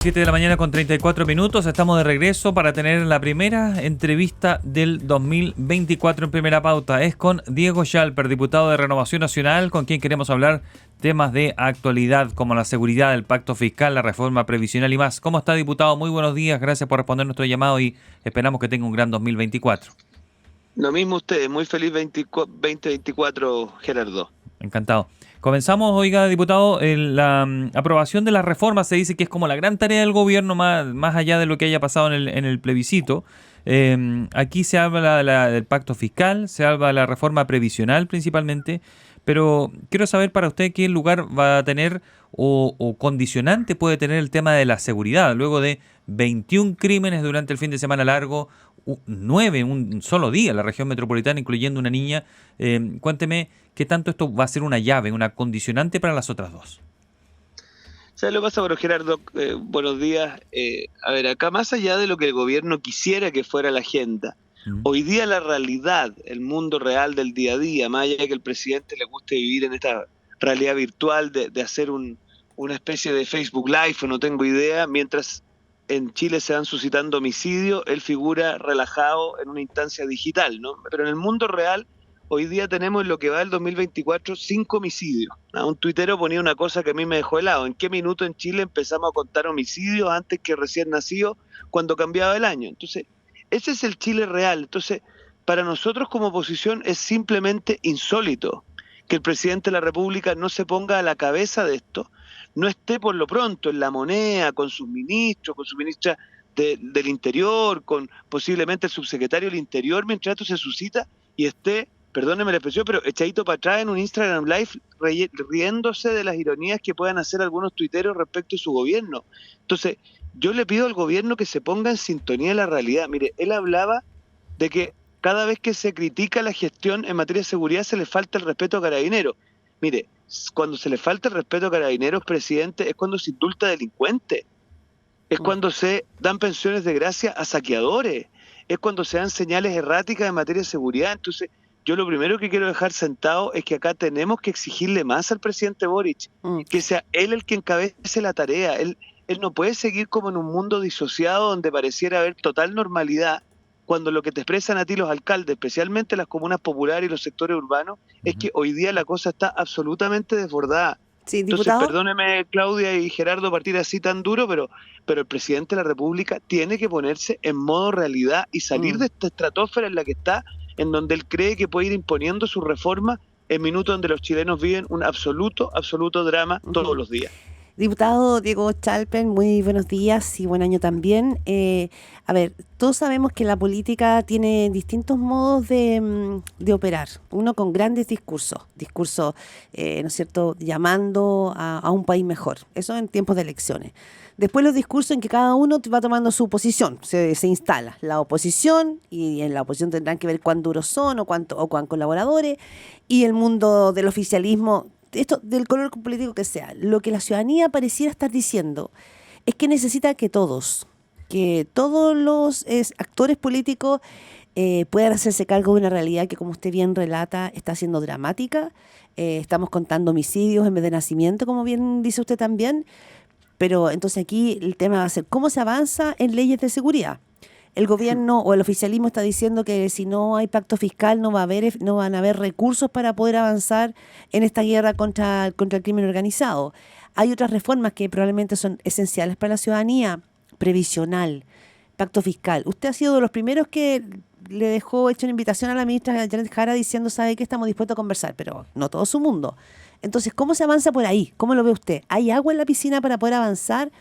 7 de la mañana con 34 minutos, estamos de regreso para tener la primera entrevista del 2024 en Primera Pauta. Es con Diego Schalper, diputado de Renovación Nacional, con quien queremos hablar temas de actualidad como la seguridad, el pacto fiscal, la reforma previsional y más. ¿Cómo está, diputado? Muy buenos días, gracias por responder nuestro llamado y esperamos que tenga un gran 2024. Lo mismo ustedes, muy feliz 2024, Gerardo. Encantado. Comenzamos, oiga, diputado, la aprobación de las reformas se dice que es como la gran tarea del gobierno, más allá de lo que haya pasado en el plebiscito. Aquí se habla del pacto fiscal, se habla de la reforma previsional principalmente, pero quiero saber para usted qué lugar va a tener o condicionante puede tener el tema de la seguridad. Luego de 21 crímenes durante el fin de semana largo, 9 en un solo día en la región metropolitana, incluyendo una niña. Cuénteme qué tanto esto va a ser una llave, una condicionante para las otras dos. ¿Sabes lo que pasa, bueno, Gerardo? Buenos días. A ver, acá más allá de lo que el gobierno quisiera que fuera la agenda, hoy día la realidad, el mundo real del día a día, más allá de que el presidente le guste vivir en esta realidad virtual de hacer una especie de Facebook Live, o no tengo idea, mientras en Chile se van suscitando homicidios, él figura relajado en una instancia digital, ¿no? Pero en el mundo real, hoy día tenemos en lo que va del 2024 5 homicidios. Un tuitero ponía una cosa que a mí me dejó helado. ¿En qué minuto en Chile empezamos a contar homicidios antes que recién nacidos cuando cambiaba el año? Entonces, ese es el Chile real. Entonces, para nosotros como oposición es simplemente insólito que el presidente de la República no se ponga a la cabeza de esto, no esté por lo pronto en la moneda con sus ministros, con su ministra del Interior, con posiblemente el subsecretario del Interior, mientras esto se suscita y esté, perdónenme la expresión, pero echadito para atrás en un Instagram Live riéndose de las ironías que puedan hacer algunos tuiteros respecto a su gobierno. Entonces, yo le pido al gobierno que se ponga en sintonía de la realidad. Mire, él hablaba de que cada vez que se critica la gestión en materia de seguridad se le falta el respeto a Carabineros. Mire, cuando se le falta el respeto a Carabineros, presidente, es cuando se indulta a delincuentes, es cuando se dan pensiones de gracia a saqueadores, es cuando se dan señales erráticas en materia de seguridad. Entonces, yo lo primero que quiero dejar sentado es que acá tenemos que exigirle más al presidente Boric, que sea él el que encabece la tarea. Él no puede seguir como en un mundo disociado donde pareciera haber total normalidad, cuando lo que te expresan a ti los alcaldes, especialmente las comunas populares y los sectores urbanos, es que hoy día la cosa está absolutamente desbordada. Sí, Entonces, diputado. perdóneme, Claudia y Gerardo, partir así tan duro, pero el presidente de la República tiene que ponerse en modo realidad y salir de esta estratosfera en la que está, en donde él cree que puede ir imponiendo su reforma en minutos donde los chilenos viven un absoluto drama todos los días. Diputado Diego Schalper, muy buenos días y buen año también. A ver, todos sabemos que la política tiene distintos modos de operar. Uno con grandes discursos, ¿no es cierto?, llamando a un país mejor. Eso en tiempos de elecciones. Después los discursos en que cada uno va tomando su posición, se instala la oposición, y en la oposición tendrán que ver cuán duros son o cuán colaboradores, y el mundo del oficialismo, esto del color político que sea. Lo que la ciudadanía pareciera estar diciendo es que necesita que todos los actores políticos puedan hacerse cargo de una realidad que, como usted bien relata, está siendo dramática. Estamos contando homicidios en vez de nacimiento, como bien dice usted también. Pero entonces aquí el tema va a ser cómo se avanza en leyes de seguridad. El gobierno o el oficialismo está diciendo que si no hay pacto fiscal no van a haber recursos para poder avanzar en esta guerra contra el crimen organizado. Hay otras reformas que probablemente son esenciales para la ciudadanía: previsional, pacto fiscal. Usted ha sido de los primeros que le dejó hecha una invitación a la ministra Janet Jara diciendo, sabe que estamos dispuestos a conversar, pero no todo su mundo. Entonces, ¿cómo se avanza por ahí? ¿Cómo lo ve usted? ¿Hay agua en la piscina para poder avanzar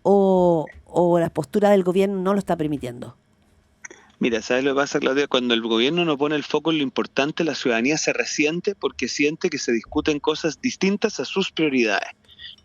o la postura del gobierno no lo está permitiendo? Mira, ¿sabes lo que pasa, Claudia? Cuando el gobierno no pone el foco en lo importante, la ciudadanía se resiente porque siente que se discuten cosas distintas a sus prioridades.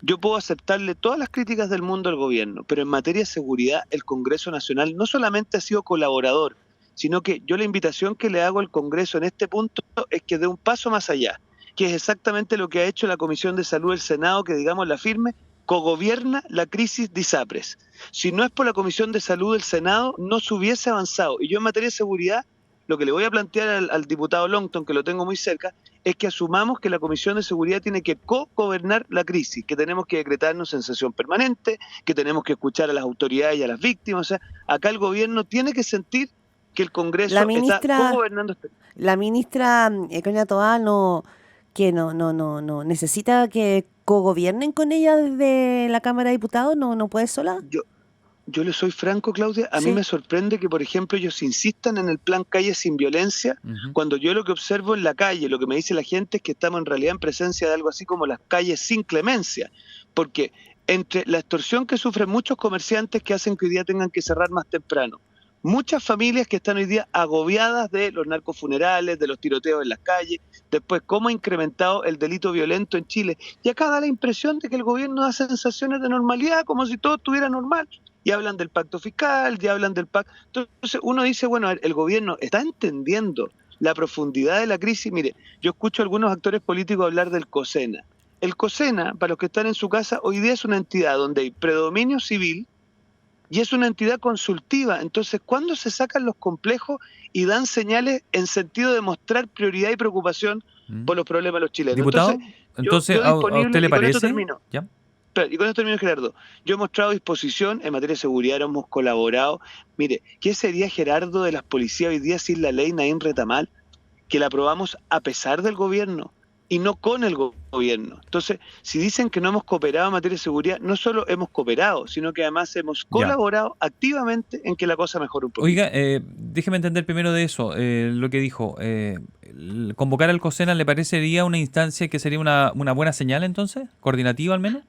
Yo puedo aceptarle todas las críticas del mundo al gobierno, pero en materia de seguridad el Congreso Nacional no solamente ha sido colaborador, sino que yo la invitación que le hago al Congreso en este punto es que dé un paso más allá, que es exactamente lo que ha hecho la Comisión de Salud del Senado, que, digamos, la firme, cogobierna la crisis de ISAPRES. Si no es por la Comisión de Salud del Senado, no se hubiese avanzado. Y yo en materia de seguridad, lo que le voy a plantear al diputado Longton, que lo tengo muy cerca, es que asumamos que la Comisión de Seguridad tiene que co-gobernar la crisis, que tenemos que decretarnos en sesión permanente, que tenemos que escuchar a las autoridades y a las víctimas. O sea, acá el gobierno tiene que sentir que el Congreso La está ministra, co-gobernando. la ministra Carolina Toá no necesita que cogobiernen con ella desde la Cámara de Diputados, no puede sola. Yo le soy franco, Claudia, a mí Sí. me sorprende que, por ejemplo, ellos insistan en el plan Calle sin Violencia, cuando yo lo que observo en la calle, lo que me dice la gente es que estamos en realidad en presencia de algo así como las calles sin clemencia, porque entre la extorsión que sufren muchos comerciantes que hacen que hoy día tengan que cerrar más temprano, muchas familias que están hoy día agobiadas de los narcofunerales, de los tiroteos en las calles, después cómo ha incrementado el delito violento en Chile, y acá da la impresión de que el gobierno da sensaciones de normalidad, como si todo estuviera normal. Y hablan del pacto fiscal, y hablan del pacto. Entonces uno dice, bueno, el gobierno está entendiendo la profundidad de la crisis. Mire, yo escucho a algunos actores políticos hablar del COSENA. El COSENA, para los que están en su casa, hoy día es una entidad donde hay predominio civil y es una entidad consultiva. Entonces, ¿cuándo se sacan los complejos y dan señales en sentido de mostrar prioridad y preocupación por los problemas de los chilenos? Diputado, entonces, yo ¿a disponible, usted le y con esto parece? termino. ¿Ya? Y con esto termino, Gerardo. Yo he mostrado disposición en materia de seguridad, hemos colaborado. Mire, ¿qué sería, Gerardo, de las policías hoy día sin la ley Naín Retamal? Que la aprobamos a pesar del gobierno y no con el gobierno. Entonces, si dicen que no hemos cooperado en materia de seguridad, no solo hemos cooperado, sino que además hemos colaborado activamente en que la cosa mejore un poco. Oiga, déjeme entender primero de eso, lo que dijo. ¿Convocar al COSENA le parecería una instancia que sería una buena señal entonces? ¿Coordinativa al menos?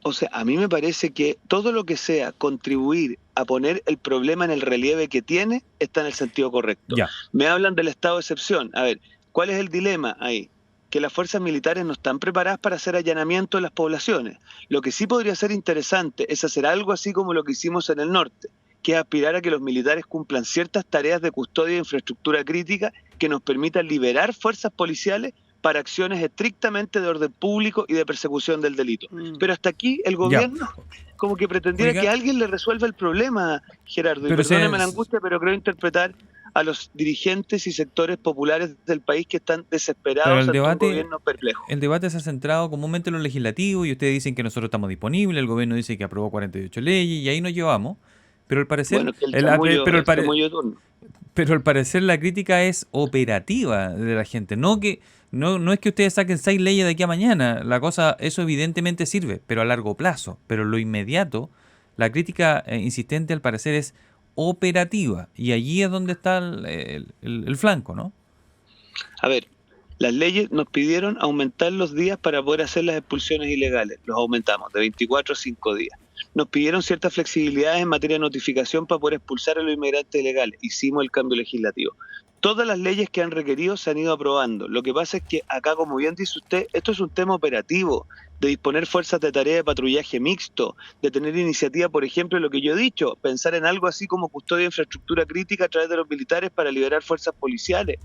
O sea, a mí me parece que todo lo que sea contribuir a poner el problema en el relieve que tiene está en el sentido correcto. Ya. Me hablan del estado de excepción. A ver, ¿cuál es el dilema ahí? Que las fuerzas militares no están preparadas para hacer allanamiento en las poblaciones. Lo que sí podría ser interesante es hacer algo así como lo que hicimos en el norte, que es aspirar a que los militares cumplan ciertas tareas de custodia de infraestructura crítica que nos permitan liberar fuerzas policiales para acciones estrictamente de orden público y de persecución del delito. Pero hasta aquí el gobierno como que pretendiera que alguien le resuelva el problema, Gerardo. Y perdóneme la angustia, pero creo interpretar a los dirigentes y sectores populares del país que están desesperados ante un gobierno perplejo. El debate se ha centrado comúnmente en lo legislativo y ustedes dicen que nosotros estamos disponibles, el gobierno dice que aprobó 48 leyes y ahí nos llevamos. Pero al parecer, pero al parecer la crítica es operativa de la gente, no es que ustedes saquen 6 leyes de aquí a mañana, la cosa, eso evidentemente sirve, pero a largo plazo, pero lo inmediato, la crítica insistente al parecer es operativa y allí es donde está el flanco, ¿no? A ver, las leyes nos pidieron aumentar los días para poder hacer las expulsiones ilegales, los aumentamos de 24 a 5 días. Nos pidieron ciertas flexibilidades en materia de notificación para poder expulsar a los inmigrantes ilegales. Hicimos el cambio legislativo. Todas las leyes que han requerido se han ido aprobando. Lo que pasa es que acá, como bien dice usted, esto es un tema operativo, de disponer fuerzas de tarea de patrullaje mixto, de tener iniciativa, por ejemplo, lo que yo he dicho, pensar en algo así como custodia de infraestructura crítica a través de los militares para liberar fuerzas policiales.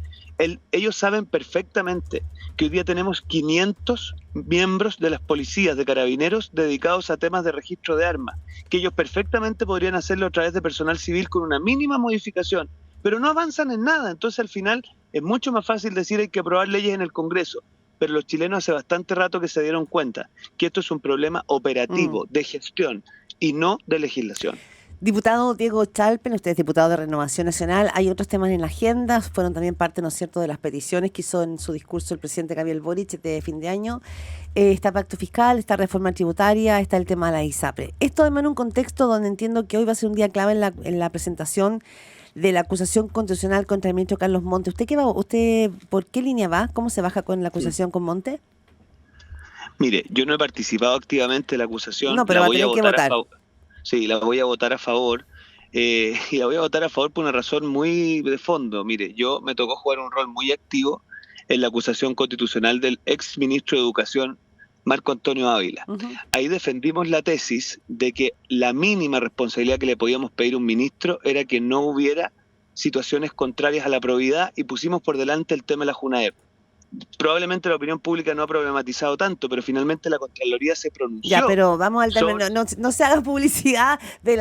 Ellos saben perfectamente que hoy día tenemos 500 miembros de las policías, de carabineros, dedicados a temas de registro de armas, que ellos perfectamente podrían hacerlo a través de personal civil con una mínima modificación, pero no avanzan en nada. Entonces al final es mucho más fácil decir hay que aprobar leyes en el Congreso, pero los chilenos hace bastante rato que se dieron cuenta que esto es un problema operativo, de gestión y no de legislación. Diputado Diego Chalpen, usted es diputado de Renovación Nacional. Hay otros temas en la agenda, fueron también parte, ¿no es cierto?, de las peticiones que hizo en su discurso el presidente Gabriel Boric de fin de año. Está pacto fiscal, está reforma tributaria, está el tema de la ISAPRE. Esto además en un contexto donde entiendo que hoy va a ser un día clave en la presentación de la acusación constitucional contra el ministro Carlos Monte. ¿Usted por qué línea va? ¿Cómo se baja con la acusación con Monte? Mire, yo no he participado activamente en la acusación. No, pero va a tener que votar. Sí, la voy a votar a favor. Y la voy a votar a favor por una razón muy de fondo. Mire, me tocó jugar un rol muy activo en la acusación constitucional del ex ministro de Educación, Marco Antonio Ávila. Ahí defendimos la tesis de que la mínima responsabilidad que le podíamos pedir a un ministro era que no hubiera situaciones contrarias a la probidad y pusimos por delante el tema de la JUNAEP. probablemente la opinión pública no ha problematizado tanto, pero finalmente la Contraloría se pronunció. Ya, pero vamos al tema, no se haga publicidad de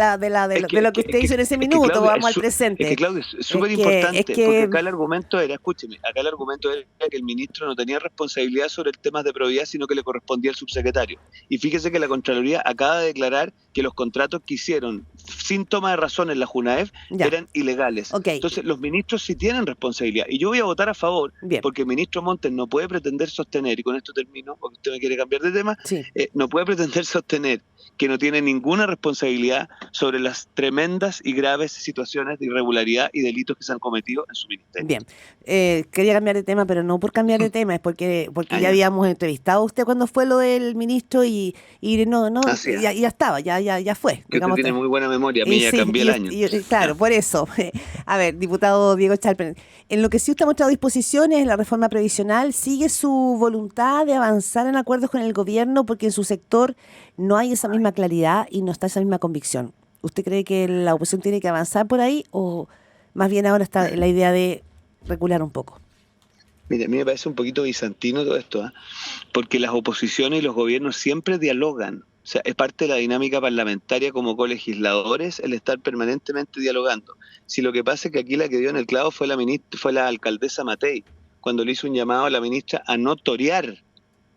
lo que usted hizo en ese minuto, Claudia, vamos al presente. Es que, Claudia, es súper importante, porque acá el argumento era, escúcheme, acá el argumento era que el ministro no tenía responsabilidad sobre el tema de probidad, sino que le correspondía al subsecretario. Y fíjese que la Contraloría acaba de declarar que los contratos que hicieron sin toma de razón en la JUNAEF eran ilegales. Okay. Entonces, los ministros sí tienen responsabilidad. Y yo voy a votar a favor, porque el ministro Montes no puede pretender sostener, y con esto termino, porque usted me quiere cambiar de tema, no puede pretender sostener que no tiene ninguna responsabilidad sobre las tremendas y graves situaciones de irregularidad y delitos que se han cometido en su ministerio. Bien, quería cambiar de tema, pero no por cambiar de tema, es porque ya habíamos entrevistado a usted cuando fue lo del ministro y ya estaba, ya fue. Digamos, usted tiene muy buena memoria, a mí ya cambié el año. Claro, por eso. A ver, diputado Diego Chalper, en lo que sí usted ha mostrado disposiciones en la reforma previsional, ¿sigue su voluntad de avanzar en acuerdos con el gobierno porque en su sector no hay esa misma claridad y no está esa misma convicción? ¿Usted cree que la oposición tiene que avanzar por ahí o más bien ahora está en la idea de recular un poco? Mira, a mí me parece un poquito bizantino todo esto, porque las oposiciones y los gobiernos siempre dialogan. O sea, es parte de la dinámica parlamentaria como colegisladores el estar permanentemente dialogando. Si lo que pasa es que aquí la que dio en el clavo fue la alcaldesa Matei, cuando le hizo un llamado a la ministra a no torear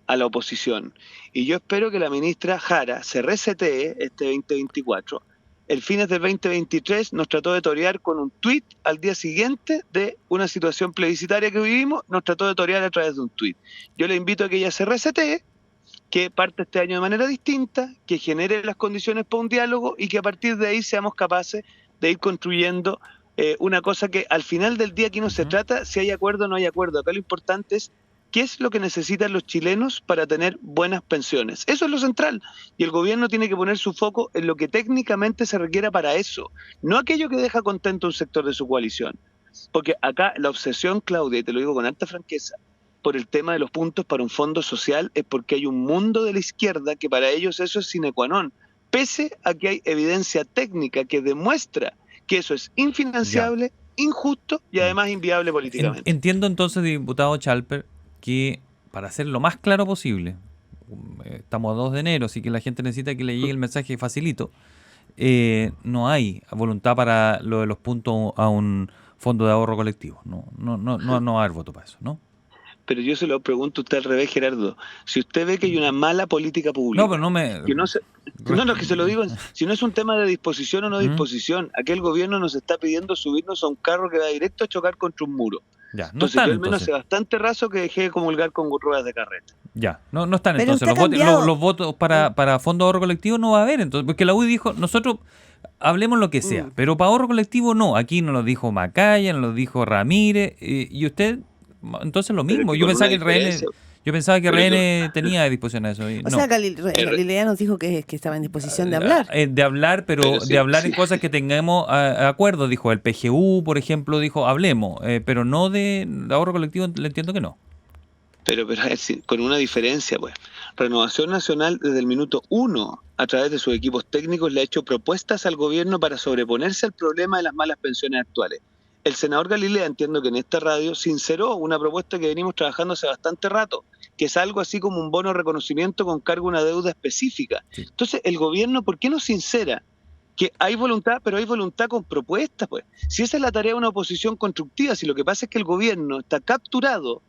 a la oposición. Y yo espero que la ministra Jara se resetee este 2024. El fines del 2023 nos trató de torear con un tuit al día siguiente de una situación plebiscitaria que vivimos, nos trató de torear a través de un tuit. Yo le invito a que ella se resetee, que parte este año de manera distinta, que genere las condiciones para un diálogo y que a partir de ahí seamos capaces de ir construyendo una cosa que al final del día aquí no se trata si hay acuerdo o no hay acuerdo. Acá lo importante es qué es lo que necesitan los chilenos para tener buenas pensiones. Eso es lo central. Y el gobierno tiene que poner su foco en lo que técnicamente se requiera para eso, no aquello que deja contento a un sector de su coalición. Porque acá la obsesión, Claudia, y te lo digo con alta franqueza, por el tema de los puntos para un fondo social es porque hay un mundo de la izquierda que para ellos eso es sine qua non, pese a que hay evidencia técnica que demuestra que eso es infinanciable, injusto y además inviable políticamente. Entiendo entonces, diputado Chalper, que para hacer lo más claro posible, estamos a 2 de enero, así que la gente necesita que le llegue el mensaje facilito, no hay voluntad para lo de los puntos a un fondo de ahorro colectivo, no va a haber voto para eso, ¿no? Pero yo se lo pregunto a usted al revés, Gerardo. Si usted ve que hay una mala política pública... No, pero no me... No, es que se lo digo, si no es un tema de disposición o no disposición, aquel gobierno nos está pidiendo subirnos a un carro que va directo a chocar contra un muro. Ya, no entonces están, yo al menos hace bastante razo que dejé de comulgar con ruedas de carreta. Ya, no están pero entonces. Los votos para fondo de ahorro colectivo no va a haber, entonces, porque la UDI dijo, nosotros hablemos lo que sea, pero para ahorro colectivo no. Aquí nos lo dijo Macaya, nos lo dijo Ramírez, y usted... Entonces lo mismo, yo pensaba que RN tenía disposición a eso. O sea, Galilea nos dijo que estaba en disposición de hablar. De hablar, pero de hablar en cosas que tengamos acuerdo, dijo el PGU, por ejemplo, dijo hablemos, pero no de ahorro colectivo, le entiendo que no. Pero con una diferencia, pues. Renovación Nacional desde el minuto 1, a través de sus equipos técnicos, le ha hecho propuestas al gobierno para sobreponerse al problema de las malas pensiones actuales. El senador Galilea, entiendo que en esta radio, sinceró una propuesta que venimos trabajando hace bastante rato, que es algo así como un bono de reconocimiento con cargo a una deuda específica. Sí. Entonces, el gobierno, ¿por qué no sincera? Que hay voluntad, pero hay voluntad con propuestas, pues. Si esa es la tarea de una oposición constructiva, si lo que pasa es que el gobierno está capturado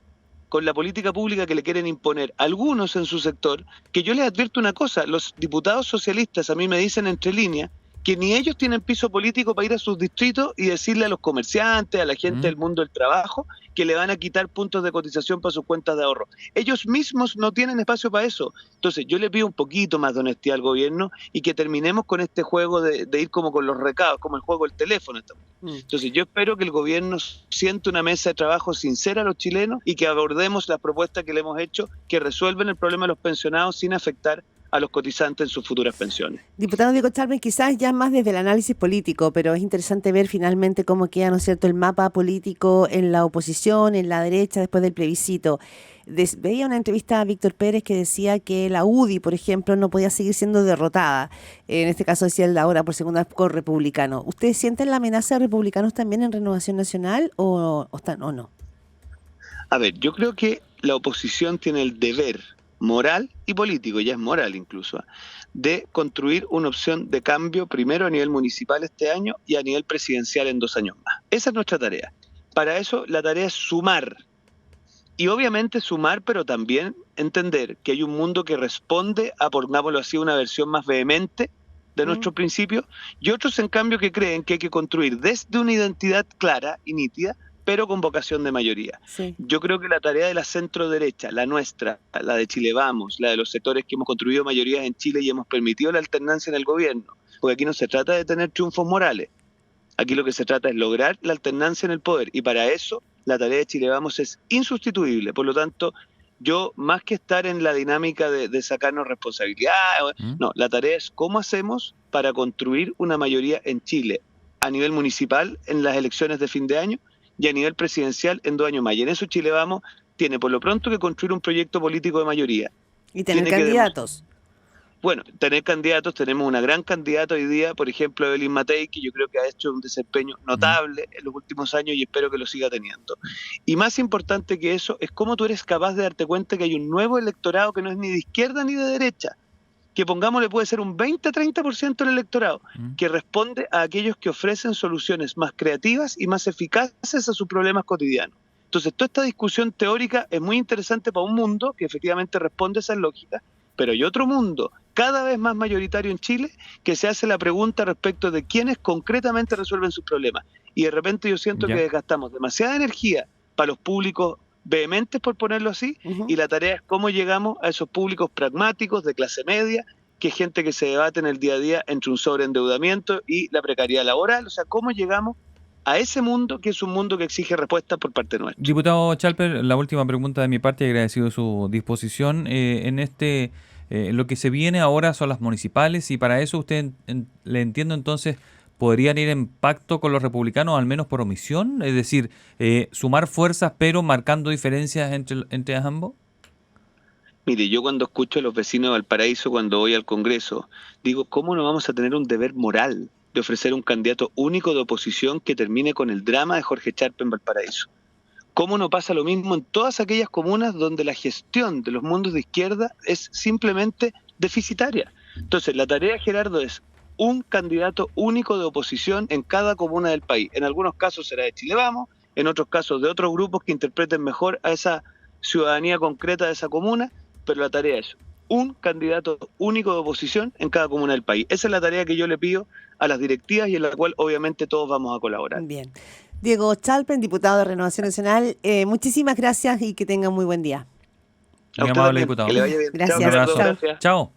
con la política pública que le quieren imponer algunos en su sector, que yo les advierto una cosa, los diputados socialistas a mí me dicen entre líneas que ni ellos tienen piso político para ir a sus distritos y decirle a los comerciantes, a la gente del mundo del trabajo, que le van a quitar puntos de cotización para sus cuentas de ahorro. Ellos mismos no tienen espacio para eso. Entonces yo le pido un poquito más de honestidad al gobierno y que terminemos con este juego de ir como con los recados, como el juego del teléfono. Entonces yo espero que el gobierno siente una mesa de trabajo sincera a los chilenos y que abordemos las propuestas que le hemos hecho que resuelven el problema de los pensionados sin afectar a los cotizantes en sus futuras pensiones. Diputado Diego Chalper, quizás ya más desde el análisis político, pero es interesante ver finalmente cómo queda, ¿no es cierto?, el mapa político en la oposición, en la derecha, después del plebiscito. Veía una entrevista a Víctor Pérez que decía que la UDI, por ejemplo, no podía seguir siendo derrotada. En este caso decía él ahora por segunda vez por republicano. ¿Ustedes sienten la amenaza de republicanos también en Renovación Nacional o no? A ver, yo creo que la oposición tiene el deber moral y político, ya es moral incluso, de construir una opción de cambio primero a nivel municipal este año y a nivel presidencial en 2 años más. Esa es nuestra tarea. Para eso la tarea es sumar. Y obviamente sumar, pero también entender que hay un mundo que responde a, pongámoslo así, una versión más vehemente de nuestros principios, y otros en cambio que creen que hay que construir desde una identidad clara y nítida, pero con vocación de mayoría. Sí. Yo creo que la tarea de la centro derecha, la nuestra, la de Chile Vamos, la de los sectores que hemos construido mayorías en Chile y hemos permitido la alternancia en el gobierno, porque aquí no se trata de tener triunfos morales, aquí lo que se trata es lograr la alternancia en el poder, y para eso la tarea de Chile Vamos es insustituible. Por lo tanto, yo, más que estar en la dinámica de sacarnos responsabilidad, no, la tarea es cómo hacemos para construir una mayoría en Chile a nivel municipal en las elecciones de fin de año y a nivel presidencial en 2 años más. Y en eso Chile Vamos tiene por lo pronto que construir un proyecto político de mayoría. Y tener Tiene que candidatos. Bueno, tener candidatos, tenemos una gran candidata hoy día, por ejemplo, Evelyn Matei, que yo creo que ha hecho un desempeño notable en los últimos años y espero que lo siga teniendo. Y más importante que eso es cómo tú eres capaz de darte cuenta que hay un nuevo electorado que no es ni de izquierda ni de derecha, que pongámosle puede ser un 20-30% del electorado, que responde a aquellos que ofrecen soluciones más creativas y más eficaces a sus problemas cotidianos. Entonces, toda esta discusión teórica es muy interesante para un mundo que efectivamente responde a esas lógicas, pero hay otro mundo cada vez más mayoritario en Chile que se hace la pregunta respecto de quiénes concretamente resuelven sus problemas. Y de repente yo siento que desgastamos demasiada energía para los públicos vehementes, por ponerlo así, y la tarea es cómo llegamos a esos públicos pragmáticos de clase media, que es gente que se debate en el día a día entre un sobreendeudamiento y la precariedad laboral. O sea, cómo llegamos a ese mundo que es un mundo que exige respuestas por parte nuestra. Diputado Chalper, la última pregunta de mi parte, agradecido su disposición. Lo que se viene ahora son las municipales y para eso usted, le entiendo entonces, podrían ir en pacto con los republicanos, al menos por omisión, es decir, sumar fuerzas pero marcando diferencias entre ambos. Mire, yo cuando escucho a los vecinos de Valparaíso, cuando voy al Congreso, digo, ¿cómo no vamos a tener un deber moral de ofrecer un candidato único de oposición que termine con el drama de Jorge Sharp en Valparaíso? ¿Cómo no pasa lo mismo en todas aquellas comunas donde la gestión de los mundos de izquierda es simplemente deficitaria? Entonces, la tarea, Gerardo, es un candidato único de oposición en cada comuna del país. En algunos casos será de Chile Vamos, en otros casos de otros grupos que interpreten mejor a esa ciudadanía concreta de esa comuna, pero la tarea es un candidato único de oposición en cada comuna del país. Esa es la tarea que yo le pido a las directivas y en la cual obviamente todos vamos a colaborar. Bien. Diego Chalpen, diputado de Renovación Nacional, muchísimas gracias y que tengan muy buen día. Muy amable, diputado. Que le vaya bien. Gracias. Un abrazo. Gracias. Chao.